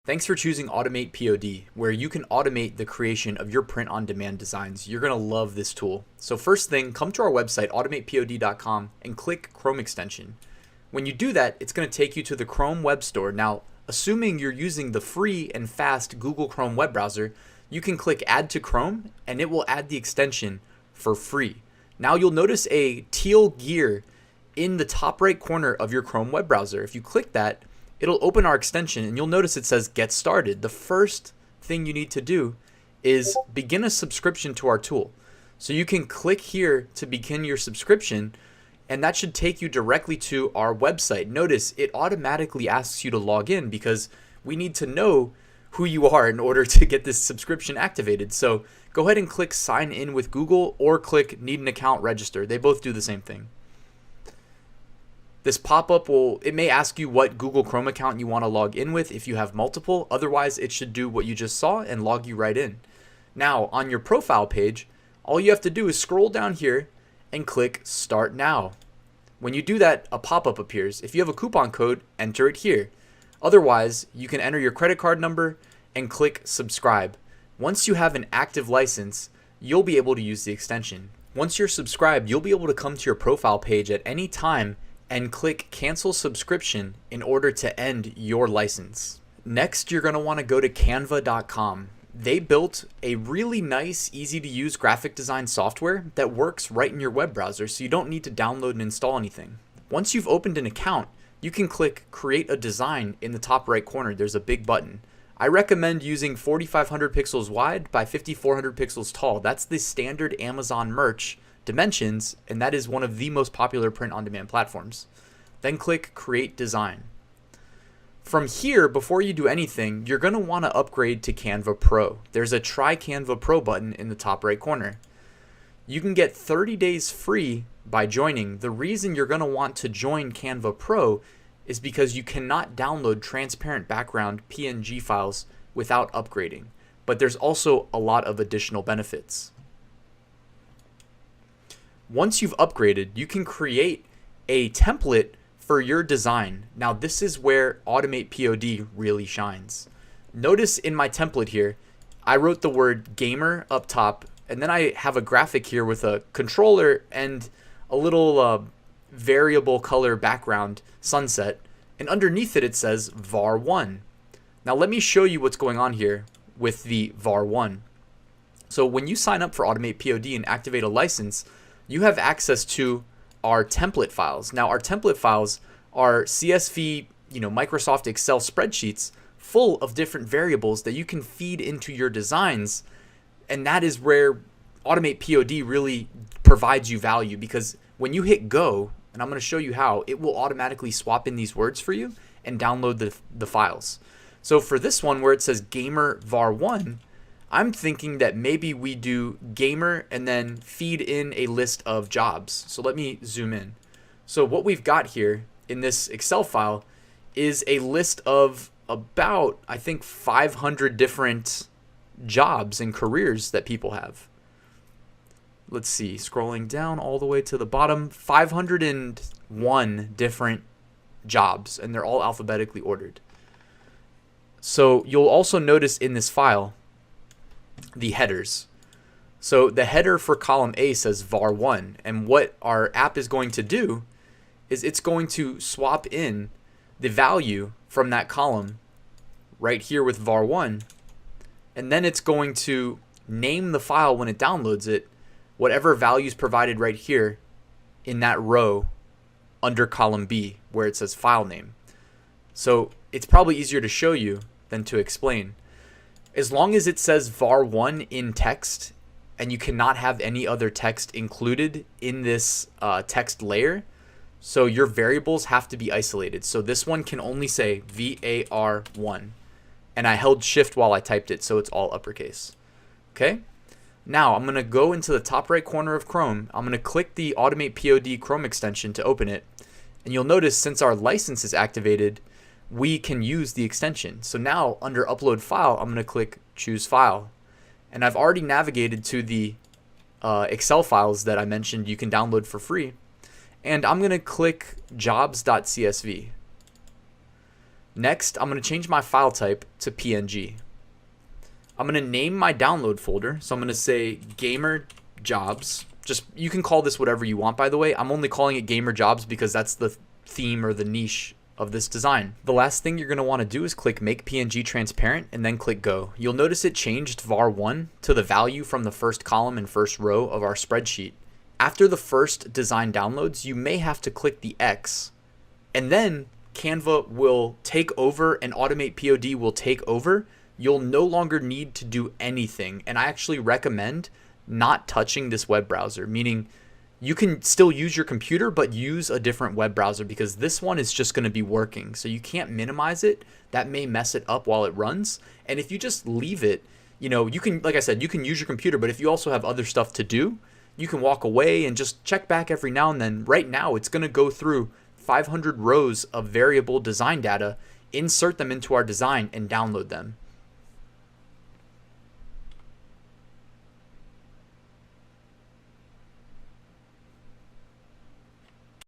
Thanks for choosing Automate POD, where you can automate the creation of your print-on-demand designs. You're going to love this tool. So first thing, come to our website, automatepod.com, and click Chrome extension. When you do that, it's going to take you to the Chrome Web Store. Now, assuming you're using the free and fast Google Chrome web browser, you can click Add to Chrome, and it will add the extension for free. Now you'll notice a teal gear in the top right corner of your Chrome web browser. If you click that, it'll open our extension and you'll notice it says Get Started. The first thing you need to do is begin a subscription to our tool. So you can click here to begin your subscription, and that should take you directly to our website. Notice it automatically asks you to log in because we need to know who you are in order to get this subscription activated. So go ahead and click Sign In with Google or click Need an Account Register. They both do the same thing. This pop-up it may ask you what Google Chrome account you want to log in with if you have multiple. Otherwise, it should do what you just saw and log you right in. Now, on your profile page, all you have to do is scroll down here and click Start Now. When you do that, a pop-up appears. If you have a coupon code, enter it here. Otherwise, you can enter your credit card number and click Subscribe. Once you have an active license, you'll be able to use the extension. Once you're subscribed, you'll be able to come to your profile page at any time and click Cancel Subscription in order to end your license. Next, you're going to want to go to canva.com. They built a really nice, easy to use graphic design software that works right in your web browser, so you don't need to download and install anything. Once you've opened an account, you can click Create a Design in the top right corner. There's a big button. I recommend using 4500 pixels wide by 5400 pixels tall. That's the standard Amazon merch dimensions, and that is one of the most popular print-on-demand platforms. Then click Create Design. From here, before you do anything, you're going to want to upgrade to Canva Pro. There's a Try Canva Pro button in the top right corner. You can get 30 days free by joining. The reason you're going to want to join Canva Pro is because you cannot download transparent background PNG files without upgrading. But there's also a lot of additional benefits. Once you've upgraded, you can create a template for your design. Now, this is where Automate POD really shines. Notice in my template here, I wrote the word gamer up top, and then I have a graphic here with a controller and a little variable color background sunset, and underneath it, it says var1. Now, let me show you what's going on here with the var1. So when you sign up for Automate POD and activate a license, you have access to our template files. Now, our template files are CSV, Microsoft Excel spreadsheets full of different variables that you can feed into your designs. And that is where Automate POD really provides you value, because when you hit go, and I'm going to show you how, it will automatically swap in these words for you and download the files. So for this one where it says gamer var1, I'm thinking that maybe we do gamer and then feed in a list of jobs. So let me zoom in. So what we've got here in this Excel file is a list of about, I think, 500 different jobs and careers that people have. Let's see, scrolling down all the way to the bottom, 501 different jobs, and they're all alphabetically ordered. So you'll also notice in this file the headers. So the header for column A says var1, and what our app is going to do is it's going to swap in the value from that column right here with var1, and then it's going to name the file when it downloads it whatever values provided right here in that row under column B where it says file name. So it's probably easier to show you than to explain. As long as it says var1 in text and you cannot have any other text included in this text layer, so your variables have to be isolated. So this one can only say var1, and I held shift while I typed it, so it's all uppercase. Okay, now I'm going to go into the top right corner of Chrome. I'm going to click the Automate POD Chrome extension to open it, and you'll notice since our license is activated, we can use the extension. So now under Upload File, I'm going to click Choose File. And I've already navigated to the Excel files that I mentioned you can download for free. And I'm going to click jobs.csv. Next, I'm going to change my file type to PNG. I'm going to name my download folder. So I'm going to say Gamer Jobs. Just, you can call this whatever you want, by the way. I'm only calling it Gamer Jobs because that's the theme or the niche of this design. The last thing you're going to want to do is click Make PNG Transparent and then click Go. You'll notice it changed var1 to the value from the first column and first row of our spreadsheet. After the first design downloads, you may have to click the X, and then Canva will take over and Automate POD will take over. You'll no longer need to do anything. And I actually recommend not touching this web browser, meaning you can still use your computer, but use a different web browser because this one is just going to be working. So you can't minimize it. That may mess it up while it runs. And if you just leave it, you know, you can, like I said, you can use your computer, but if you also have other stuff to do, you can walk away and just check back every now and then. Right now, it's going to go through 500 rows of variable design data, insert them into our design, and download them.